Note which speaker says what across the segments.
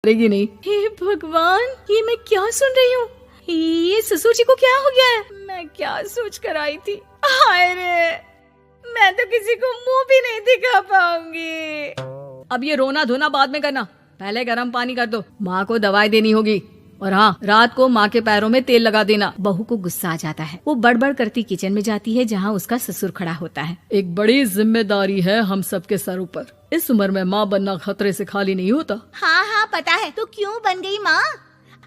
Speaker 1: करेगी नहीं। हे भगवान, ये मैं क्या सुन रही हूँ? ये ससुर जी को क्या हो गया है? मैं क्या सोच कर आई थी? हाय रे, मैं तो किसी को मुंह भी नहीं दिखा पाऊंगी। अब ये रोना धोना बाद में करना, पहले गर्म पानी कर दो, माँ को दवाई देनी होगी। और हाँ, रात को माँ के पैरों में तेल लगा देना। बहू को गुस्सा आ जाता है। वो बड़बड़ करती किचन में जाती है जहाँ उसका ससुर खड़ा होता है। एक बड़ी जिम्मेदारी है हम सबके सर ऊपर। इस उम्र में माँ बनना खतरे से खाली नहीं होता।
Speaker 2: हाँ हाँ पता है, तो क्यों बन गई माँ?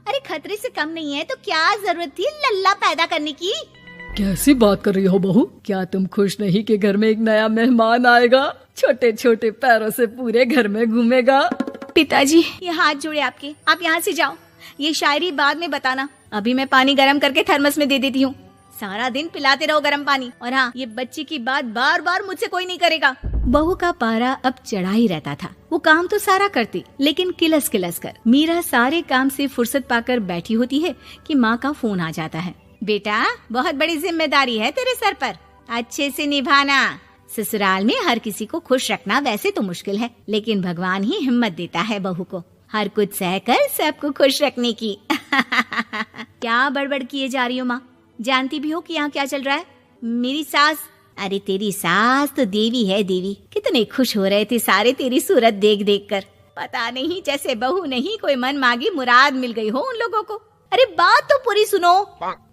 Speaker 2: अरे खतरे से कम नहीं है तो क्या जरूरत थी लल्ला पैदा करने की?
Speaker 1: कैसी बात कर रही हो बहू? क्या तुम खुश नहीं कि घर में एक नया मेहमान आएगा, छोटे छोटे पैरों से पूरे घर में घूमेगा?
Speaker 2: पिताजी, ये हाथ जोड़े आपके, आप यहाँ से जाओ। ये शायरी बाद में बताना, अभी मैं पानी गरम करके थर्मस में दे देती हूँ। सारा दिन पिलाते रहो गरम पानी। और हाँ, ये बच्ची की बात बार बार मुझसे कोई नहीं करेगा। बहू का पारा अब चढ़ा ही रहता था। वो काम तो सारा करती, लेकिन किलस किलस कर। मीरा सारे काम से फुर्सत पाकर बैठी होती है कि माँ का फोन आ जाता है। बेटा, बहुत बड़ी जिम्मेदारी है तेरे सर पर, अच्छे से निभाना। ससुराल में हर किसी को खुश रखना वैसे तो मुश्किल है, लेकिन भगवान ही हिम्मत देता है बहू को हर कुछ सहकर सबको खुश रखने की। क्या बड़बड़ किए जा रही हो माँ? जानती भी हो कि यहाँ क्या चल रहा है? मेरी सास, अरे तेरी सास तो देवी है देवी। कितने खुश हो रहे थे सारे तेरी सूरत देख देख कर। पता नहीं जैसे बहू नहीं कोई मन मांगी मुराद मिल गई हो उन लोगों को। अरे बात तो पूरी सुनो।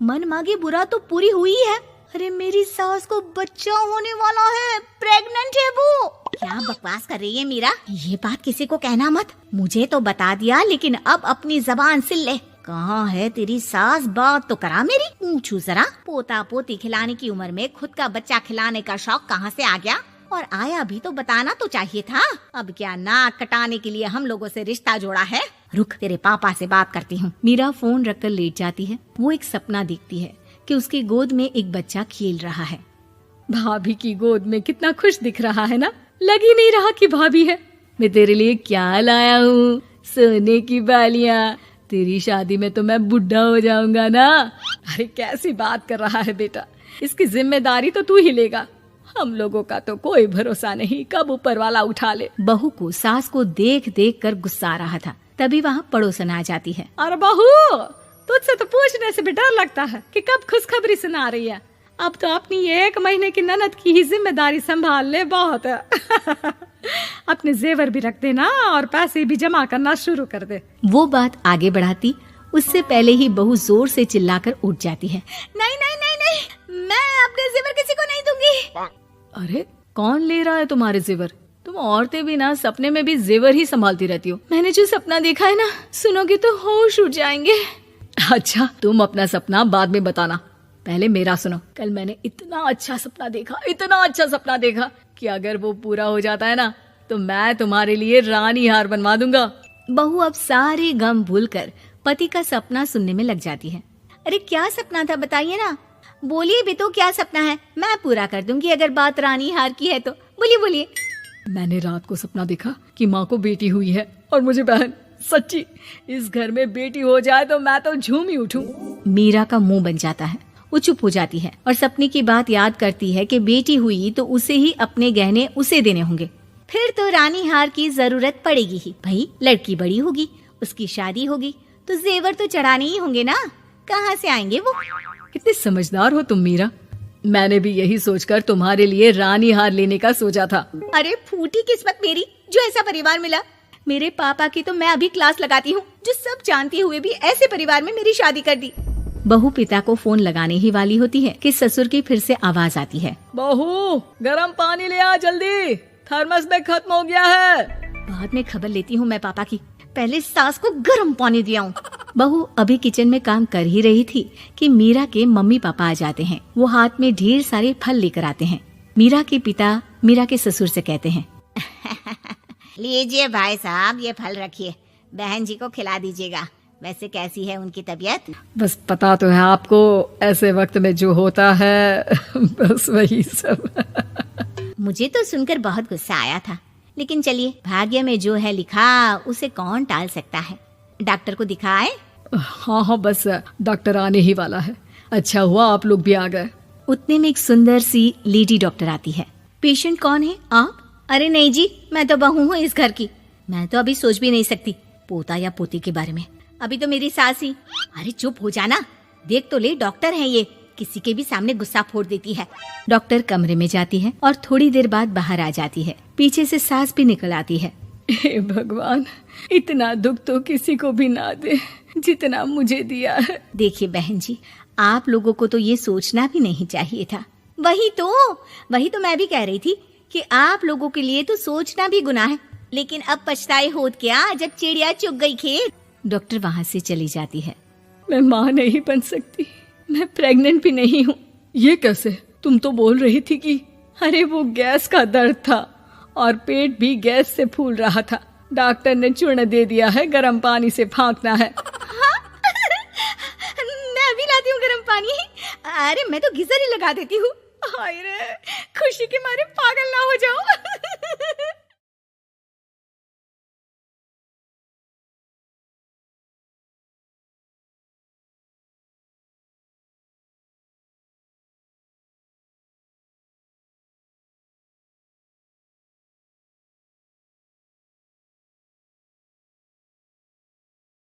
Speaker 2: मन मांगी बुरा तो पूरी हुई है। अरे मेरी सास को बच्चा होने वाला है, प्रेग्नेंट है वो। क्या बकवास कर रही है मीरा? ये बात किसी को कहना मत। मुझे तो बता दिया, लेकिन अब अपनी जबान सिल ले। कहाँ है तेरी सास? बात तो करा मेरी। पूछू जरा, पोता पोती खिलाने की उम्र में खुद का बच्चा खिलाने का शौक कहाँ से आ गया? और आया भी तो बताना तो चाहिए था। अब क्या नाक कटाने के लिए हम लोगों से रिश्ता जोड़ा है? रुक, तेरे पापा से बात करती हूँ। मीरा फोन रखकर लेट जाती है। वो एक सपना देखती है कि उसकी गोद में एक बच्चा खेल रहा है। भाभी की गोद में कितना खुश दिख रहा है ना? लग ही नहीं रहा कि भाभी है। मैं तेरे लिए क्या लाया हूँ, सोने की बालियाँ। तेरी शादी में तो मैं बुढ़ा हो जाऊंगा ना। अरे कैसी बात कर रहा है बेटा, इसकी जिम्मेदारी तो तू ही लेगा। हम लोगों का तो कोई भरोसा नहीं, कब ऊपर वाला उठा ले। बहू को सास को देख देख कर गुस्सा आ रहा था। तभी वहाँ पड़ोसन आ जाती है। अरे बहू, तुझसे तो पूछने से भी डर लगता है कि कब खुशखबरी सुना रही है। अब तो अपनी 1 महीने की ननद की ही जिम्मेदारी संभाल ले, बहुत है। अपने जेवर भी रख देना और पैसे भी जमा करना शुरू कर दे। वो बात आगे बढ़ाती, उससे पहले ही बहू जोर से चिल्लाकर उठ जाती है। नहीं नहीं नहीं नहीं, मैं अपने जेवर किसी को नहीं दूंगी। अरे कौन ले रहा है तुम्हारे जेवर? तुम औरतें भी ना सपने में भी जेवर ही संभालती रहती हो। मैंने जो सपना देखा है ना, सुनोगे तो होश उड़ जाएंगे। अच्छा, तुम अपना सपना बाद में बताना, पहले मेरा सुनो। कल मैंने इतना अच्छा सपना देखा कि अगर वो पूरा हो जाता है ना, तो मैं तुम्हारे लिए रानी हार बनवा दूंगा। बहू अब सारे गम भूलकर पति का सपना सुनने में लग जाती है। अरे क्या सपना था बताइए ना? बोलिए भी तो, क्या सपना है? मैं पूरा कर दूंगी अगर बात रानी हार की है तो। बोलिए बोलिए। मैंने रात को सपना देखा कि माँ को बेटी हुई है और मुझे बहन। सच्ची, इस घर में बेटी हो जाए तो मैं तो झूम ही उठूं। मीरा का मुंह बन जाता है। वो चुप हो जाती है और सपने की बात याद करती है कि बेटी हुई तो उसे ही अपने गहने उसे देने होंगे। फिर तो रानी हार की जरूरत पड़ेगी ही। भाई लड़की बड़ी होगी, उसकी शादी होगी तो जेवर तो चढ़ाने ही होंगे ना। कहाँ से आएंगे वो? कितने समझदार हो तुम मीरा। मैंने भी यही सोचकर तुम्हारे लिए रानी हार लेने का सोचा था। अरे फूटी किस्मत मेरी, जो ऐसा परिवार मिला। मेरे पापा की तो मैं अभी क्लास लगाती हूँ, जो सब जानते हुए भी ऐसे परिवार में मेरी शादी कर दी। बहू पिता को फोन लगाने ही वाली होती है कि ससुर की फिर से आवाज आती है। बहू, गरम पानी ले आ जल्दी, थर्मस में खत्म हो गया है। बाद में खबर लेती हूँ मैं पापा की, पहले सास को गरम पानी दिया हूँ। बहू अभी किचन में काम कर ही रही थी कि मीरा के मम्मी पापा आ जाते हैं। वो हाथ में ढेर सारे फल लेकर आते हैं। मीरा के पिता मीरा के ससुर से कहते हैं, लीजिए भाई साहब, ये फल रखिए, बहन जी को खिला दीजिएगा। वैसे कैसी है उनकी तबीयत? बस पता तो है आपको, ऐसे वक्त में जो होता है बस वही सब। मुझे तो सुनकर बहुत गुस्सा आया था, लेकिन चलिए, भाग्य में जो है लिखा उसे कौन टाल सकता है। डॉक्टर को दिखाए? हाँ, बस डॉक्टर आने ही वाला है। अच्छा हुआ आप लोग भी आ गए। उतने में एक सुंदर सी लेडी डॉक्टर आती है। पेशेंट कौन है? आप? अरे नहीं जी, मैं तो बहू हूँ इस घर की। मैं तो अभी सोच भी नहीं सकती पोता या पोती के बारे में। अभी तो मेरी सास ही। अरे चुप हो जाना, देख तो ले, डॉक्टर है ये, किसी के भी सामने गुस्सा फोड़ देती है। डॉक्टर कमरे में जाती है और थोड़ी देर बाद बाहर आ जाती है। पीछे से सास भी निकल आती है।
Speaker 1: हे भगवान, इतना दुख तो किसी को भी ना दे जितना मुझे दिया है।
Speaker 2: देखिए बहन जी, आप लोगों को तो ये सोचना भी नहीं चाहिए था। वही तो मैं भी कह रही थी कि आप लोगों के लिए तो सोचना भी गुनाह है, लेकिन अब पछताए होत क्या जब चिड़िया चुग गई खेत। डॉक्टर वहाँ से चली जाती है।
Speaker 1: मैं माँ नहीं बन सकती, मैं प्रेग्नेंट भी नहीं हूँ। ये कैसे? तुम तो बोल रही थी कि अरे वो गैस का दर्द था और पेट भी गैस से फूल रहा था। डॉक्टर ने चूर्ण दे दिया है, गर्म पानी से फाँकना है।
Speaker 2: मैं अभी लाती हूँ गर्म पानी। अरे मैं तो गीजर ही लगा देती हूँ।
Speaker 1: हाय रे, खुशी के मारे पागल ना हो जाओ।